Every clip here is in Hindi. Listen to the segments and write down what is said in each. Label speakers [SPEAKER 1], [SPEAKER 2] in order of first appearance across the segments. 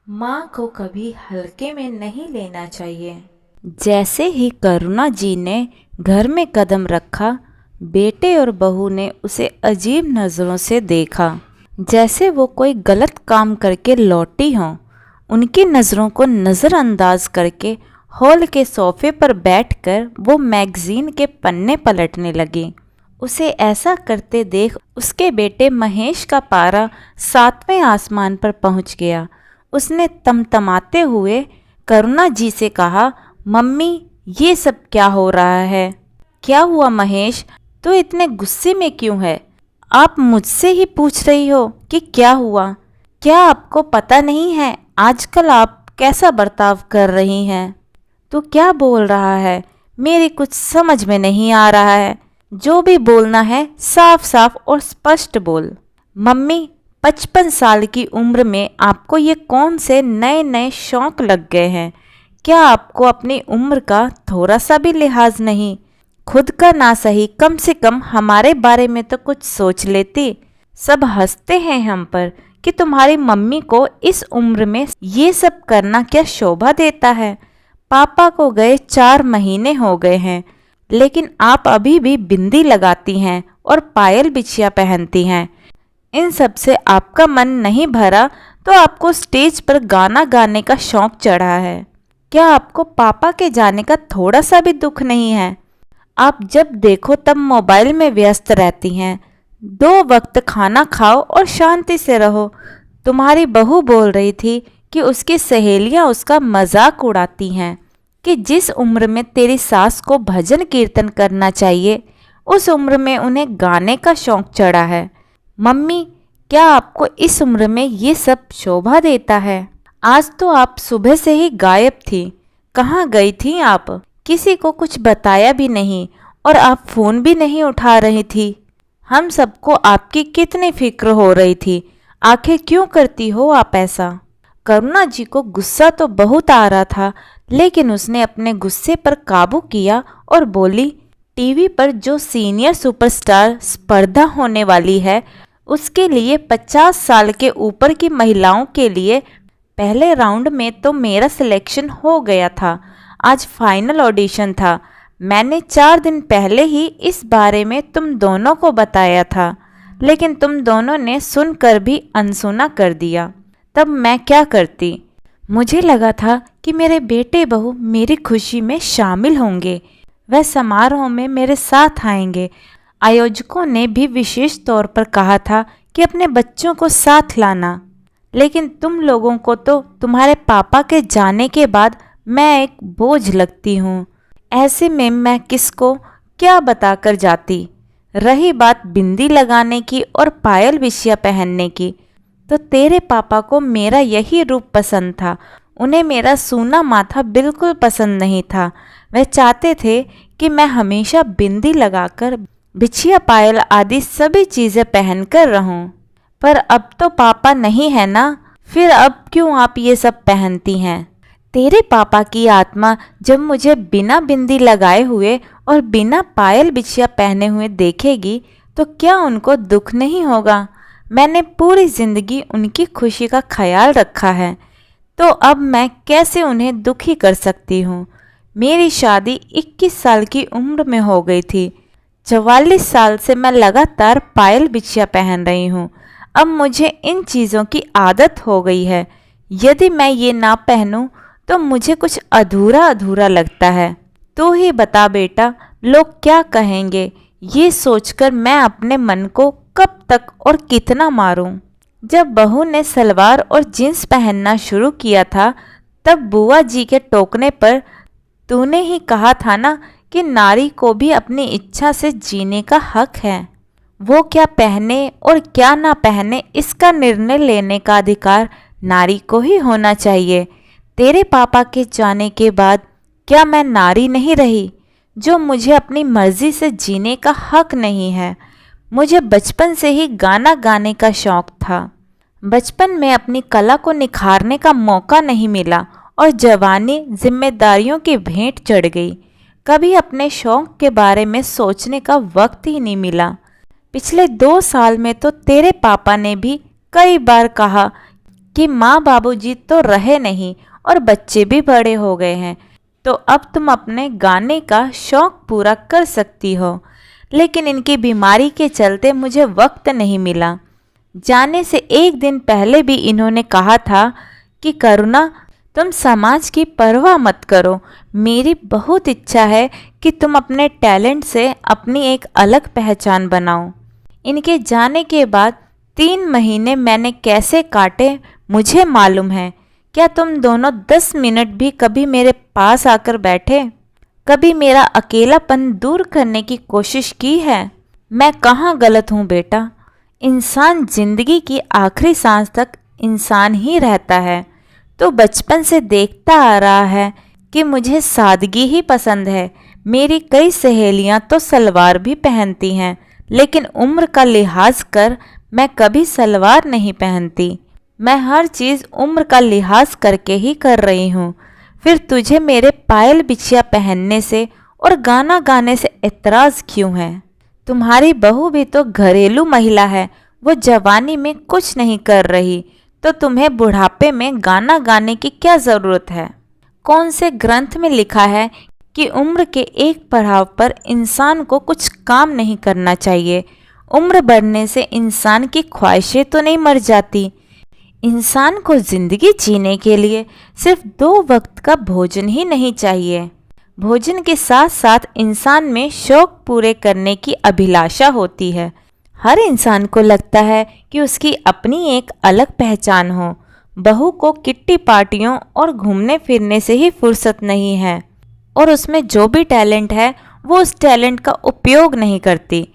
[SPEAKER 1] माँ को कभी हल्के में नहीं लेना चाहिए।
[SPEAKER 2] जैसे ही करुणा जी ने घर में कदम रखा, बेटे और बहू ने उसे अजीब नज़रों से देखा, जैसे वो कोई गलत काम करके लौटी हों। उनकी नज़रों को नज़रअंदाज करके हॉल के सोफे पर बैठकर वो मैगज़ीन के पन्ने पलटने लगी। उसे ऐसा करते देख उसके बेटे महेश का पारा 7वें आसमान पर पहुंच गया। उसने तमतमाते हुए करुणा जी से कहा, मम्मी, ये सब क्या हो रहा है? क्या हुआ महेश, तू इतने गुस्से में क्यों है? आप मुझसे ही पूछ रही हो कि क्या हुआ? क्या आपको पता नहीं है आजकल आप कैसा बर्ताव कर रही हैं? तू क्या बोल रहा है? मेरी कुछ समझ में नहीं आ रहा है। जो भी बोलना है साफ साफ और स्पष्ट बोल। मम्मी, 55 साल की उम्र में आपको ये कौन से नए नए शौक लग गए हैं? क्या आपको अपनी उम्र का थोड़ा सा भी लिहाज नहीं? खुद का ना सही, कम से कम हमारे बारे में तो कुछ सोच लेती। सब हंसते हैं हम पर कि तुम्हारी मम्मी को इस उम्र में ये सब करना क्या शोभा देता है। पापा को गए 4 महीने हो गए हैं, लेकिन आप अभी भी बिंदी लगाती हैं और पायल बिछिया पहनती हैं। इन सब से आपका मन नहीं भरा तो आपको स्टेज पर गाना गाने का शौक चढ़ा है। क्या आपको पापा के जाने का थोड़ा सा भी दुख नहीं है? आप जब देखो तब मोबाइल में व्यस्त रहती हैं। 2 वक्त खाना खाओ और शांति से रहो। तुम्हारी बहू बोल रही थी कि उसकी सहेलियां उसका मजाक उड़ाती हैं कि जिस उम्र में तेरी सास को भजन कीर्तन करना चाहिए, उस उम्र में उन्हें गाने का शौक चढ़ा है। मम्मी, क्या आपको इस उम्र में ये सब शोभा देता है? आज तो आप सुबह से ही गायब थी। कहाँ गई थी आप? किसी को कुछ बताया भी नहीं और आप फ़ोन भी नहीं उठा रही थी। हम सबको आपकी कितनी फिक्र हो रही थी। आखिर क्यों करती हो आप ऐसा? करुणा जी को गुस्सा तो बहुत आ रहा था, लेकिन उसने अपने गुस्से पर काबू किया और बोली, टीवी पर जो सीनियर सुपरस्टार स्पर्धा होने वाली है, उसके लिए 50 साल के ऊपर की महिलाओं के लिए पहले राउंड में तो मेरा सिलेक्शन हो गया था। आज फाइनल ऑडिशन था। मैंने 4 दिन पहले ही इस बारे में तुम दोनों को बताया था, लेकिन तुम दोनों ने सुनकर भी अनसुना कर दिया। तब मैं क्या करती? मुझे लगा था कि मेरे बेटे बहू मेरी खुशी में शामिल होंगे, वह समारोह में मेरे साथ आएंगे। आयोजकों ने भी विशेष तौर पर कहा था कि अपने बच्चों को साथ लाना, लेकिन तुम लोगों को तो तुम्हारे पापा के जाने के बाद मैं एक बोझ लगती हूँ। ऐसे में मैं किसको क्या बताकर जाती? रही बात बिंदी लगाने की और पायल बिछिया पहनने की, तो तेरे पापा को मेरा यही रूप पसंद था। उन्हें मेरा सूना माथा बिल्कुल पसंद नहीं था। वह चाहते थे कि मैं हमेशा बिंदी लगाकर बिछिया पायल आदि सभी चीज़ें पहनकर रहूं। पर अब तो पापा नहीं है ना, फिर अब क्यों आप ये सब पहनती हैं? तेरे पापा की आत्मा जब मुझे बिना बिंदी लगाए हुए और बिना पायल बिछिया पहने हुए देखेगी तो क्या उनको दुख नहीं होगा? मैंने पूरी जिंदगी उनकी खुशी का ख्याल रखा है, तो अब मैं कैसे उन्हें दुखी कर सकती हूँ? मेरी शादी 21 साल की उम्र में हो गई थी। 44 साल से मैं लगातार पायल बिछिया पहन रही हूँ। अब मुझे इन चीज़ों की आदत हो गई है। यदि मैं ये ना पहनूं तो मुझे कुछ अधूरा अधूरा लगता है। तू ही बता बेटा, लोग क्या कहेंगे? ये सोचकर मैं अपने मन को कब तक और कितना मारूं? जब बहू ने सलवार और जींस पहनना शुरू किया था, तब बुआ जी के टोकने पर तूने ही कहा था ना कि नारी को भी अपनी इच्छा से जीने का हक है। वो क्या पहने और क्या ना पहने, इसका निर्णय लेने का अधिकार नारी को ही होना चाहिए। तेरे पापा के जाने के बाद क्या मैं नारी नहीं रही, जो मुझे अपनी मर्जी से जीने का हक नहीं है? मुझे बचपन से ही गाना गाने का शौक था। बचपन में अपनी कला को निखारने का मौका नहीं मिला और जवानी जिम्मेदारियों की भेंट चढ़ गई। कभी अपने शौक के बारे में सोचने का वक्त ही नहीं मिला। पिछले 2 साल में तो तेरे पापा ने भी कई बार कहा कि माँ बाबूजी तो रहे नहीं और बच्चे भी बड़े हो गए हैं, तो अब तुम अपने गाने का शौक पूरा कर सकती हो। लेकिन इनकी बीमारी के चलते मुझे वक्त नहीं मिला। जाने से एक दिन पहले भी इन्होंने कहा था कि करुणा, तुम समाज की परवाह मत करो, मेरी बहुत इच्छा है कि तुम अपने टैलेंट से अपनी एक अलग पहचान बनाओ। इनके जाने के बाद 3 महीने मैंने कैसे काटे मुझे मालूम है। क्या तुम दोनों 10 मिनट भी कभी मेरे पास आकर बैठे, कभी मेरा अकेलापन दूर करने की कोशिश की है? मैं कहाँ गलत हूँ बेटा? इंसान जिंदगी की आखिरी सांस तक इंसान ही रहता है। तो बचपन से देखता आ रहा है कि मुझे सादगी ही पसंद है। मेरी कई सहेलियां तो सलवार भी पहनती हैं, लेकिन उम्र का लिहाज कर मैं कभी सलवार नहीं पहनती। मैं हर चीज़ उम्र का लिहाज करके ही कर रही हूँ। फिर तुझे मेरे पायल बिछिया पहनने से और गाना गाने से एतराज़ क्यों है? तुम्हारी बहू भी तो घरेलू महिला है, वो जवानी में कुछ नहीं कर रही, तो तुम्हें बुढ़ापे में गाना गाने की क्या ज़रूरत है? कौन से ग्रंथ में लिखा है कि उम्र के एक पड़ाव पर इंसान को कुछ काम नहीं करना चाहिए? उम्र बढ़ने से इंसान की ख्वाहिशें तो नहीं मर जाती। इंसान को जिंदगी जीने के लिए सिर्फ 2 वक्त का भोजन ही नहीं चाहिए। भोजन के साथ साथ इंसान में शौक पूरे करने की अभिलाषा होती है। हर इंसान को लगता है कि उसकी अपनी एक अलग पहचान हो। बहू को किट्टी पार्टियों और घूमने फिरने से ही फुर्सत नहीं है, और उसमें जो भी टैलेंट है वो उस टैलेंट का उपयोग नहीं करती।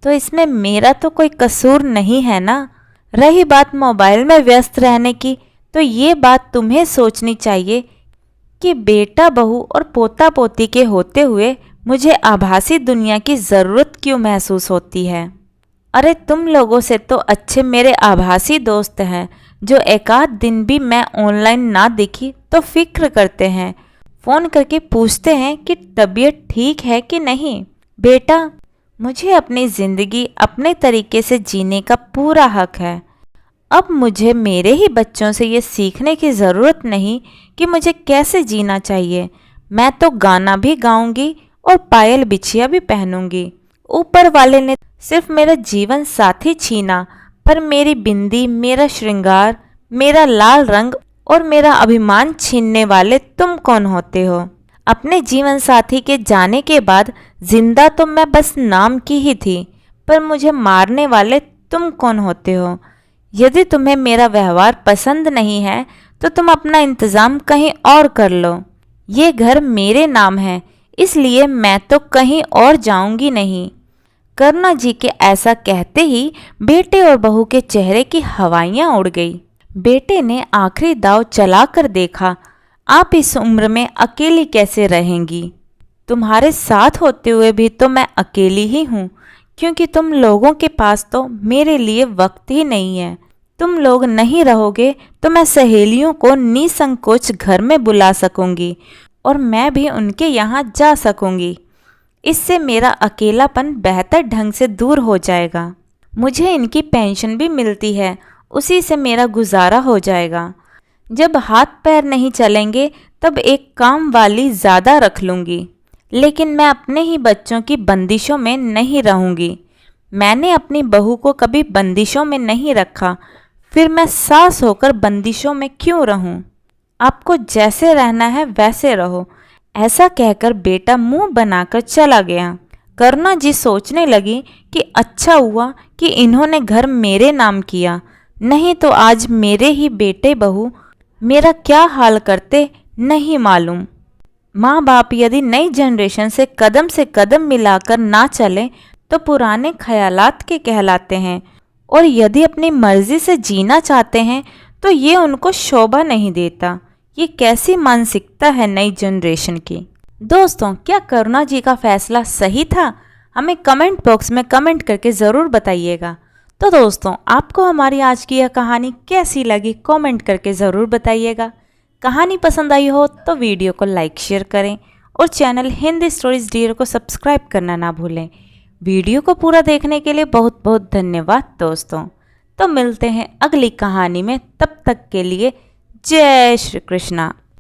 [SPEAKER 2] तो इसमें मेरा तो कोई कसूर नहीं है ना। रही बात मोबाइल में व्यस्त रहने की, तो ये बात तुम्हें सोचनी चाहिए कि बेटा बहू और पोता पोती के होते हुए मुझे आभासी दुनिया की ज़रूरत क्यों महसूस होती है। अरे तुम लोगों से तो अच्छे मेरे आभासी दोस्त हैं, जो एक आध दिन भी मैं ऑनलाइन ना दिखी तो फिक्र करते हैं, फ़ोन करके पूछते हैं कि तबीयत ठीक है कि नहीं। बेटा, मुझे अपनी ज़िंदगी अपने तरीके से जीने का पूरा हक है। अब मुझे मेरे ही बच्चों से ये सीखने की ज़रूरत नहीं कि मुझे कैसे जीना चाहिए। मैं तो गाना भी गाऊंगी और पायल बिछिया भी पहनूंगी। ऊपर वाले ने सिर्फ मेरा जीवन साथी छीना, पर मेरी बिंदी, मेरा श्रृंगार, मेरा लाल रंग और मेरा अभिमान छीनने वाले तुम कौन होते हो? अपने जीवन साथी के जाने के बाद जिंदा तो मैं बस नाम की ही थी, पर मुझे मारने वाले तुम कौन होते हो? यदि तुम्हें मेरा व्यवहार पसंद नहीं है तो तुम अपना इंतज़ाम कहीं और कर लो। ये घर मेरे नाम है, इसलिए मैं तो कहीं और जाऊंगी नहीं। करुणा जी के ऐसा कहते ही बेटे और बहू के चेहरे की हवाइयाँ उड़ गई। बेटे ने आखिरी दाव चलाकर देखा, आप इस उम्र में अकेली कैसे रहेंगी? तुम्हारे साथ होते हुए भी तो मैं अकेली ही हूँ, क्योंकि तुम लोगों के पास तो मेरे लिए वक्त ही नहीं है। तुम लोग नहीं रहोगे तो मैं सहेलियों को निसंकोच घर में बुला सकूंगी और मैं भी उनके यहाँ जा सकूंगी। इससे मेरा अकेलापन बेहतर ढंग से दूर हो जाएगा। मुझे इनकी पेंशन भी मिलती है, उसी से मेरा गुजारा हो जाएगा। जब हाथ पैर नहीं चलेंगे तब एक काम वाली ज़्यादा रख लूँगी, लेकिन मैं अपने ही बच्चों की बंदिशों में नहीं रहूँगी। मैंने अपनी बहू को कभी बंदिशों में नहीं रखा, फिर मैं सास होकर बंदिशों में क्यों रहूं? आपको जैसे रहना है वैसे रहो। ऐसा कहकर बेटा मुंह बनाकर चला गया। करुणा जी सोचने लगी कि अच्छा हुआ कि इन्होंने घर मेरे नाम किया, नहीं तो आज मेरे ही बेटे बहू मेरा क्या हाल करते नहीं मालूम। माँ बाप यदि नई जनरेशन से कदम मिलाकर ना चले तो पुराने ख्यालात के कहलाते हैं, और यदि अपनी मर्जी से जीना चाहते हैं तो ये उनको शोभा नहीं देता। ये कैसी मानसिकता है नई जनरेशन की। दोस्तों, क्या करुणा जी का फैसला सही था? हमें कमेंट बॉक्स में कमेंट करके ज़रूर बताइएगा। तो दोस्तों, आपको हमारी आज की यह कहानी कैसी लगी कमेंट करके ज़रूर बताइएगा। कहानी पसंद आई हो तो वीडियो को लाइक शेयर करें और चैनल हिंदी स्टोरीज डियर को सब्सक्राइब करना ना भूलें। वीडियो को पूरा देखने के लिए बहुत बहुत धन्यवाद दोस्तों। तो मिलते हैं अगली कहानी में, तब तक के लिए जय श्री कृष्णा।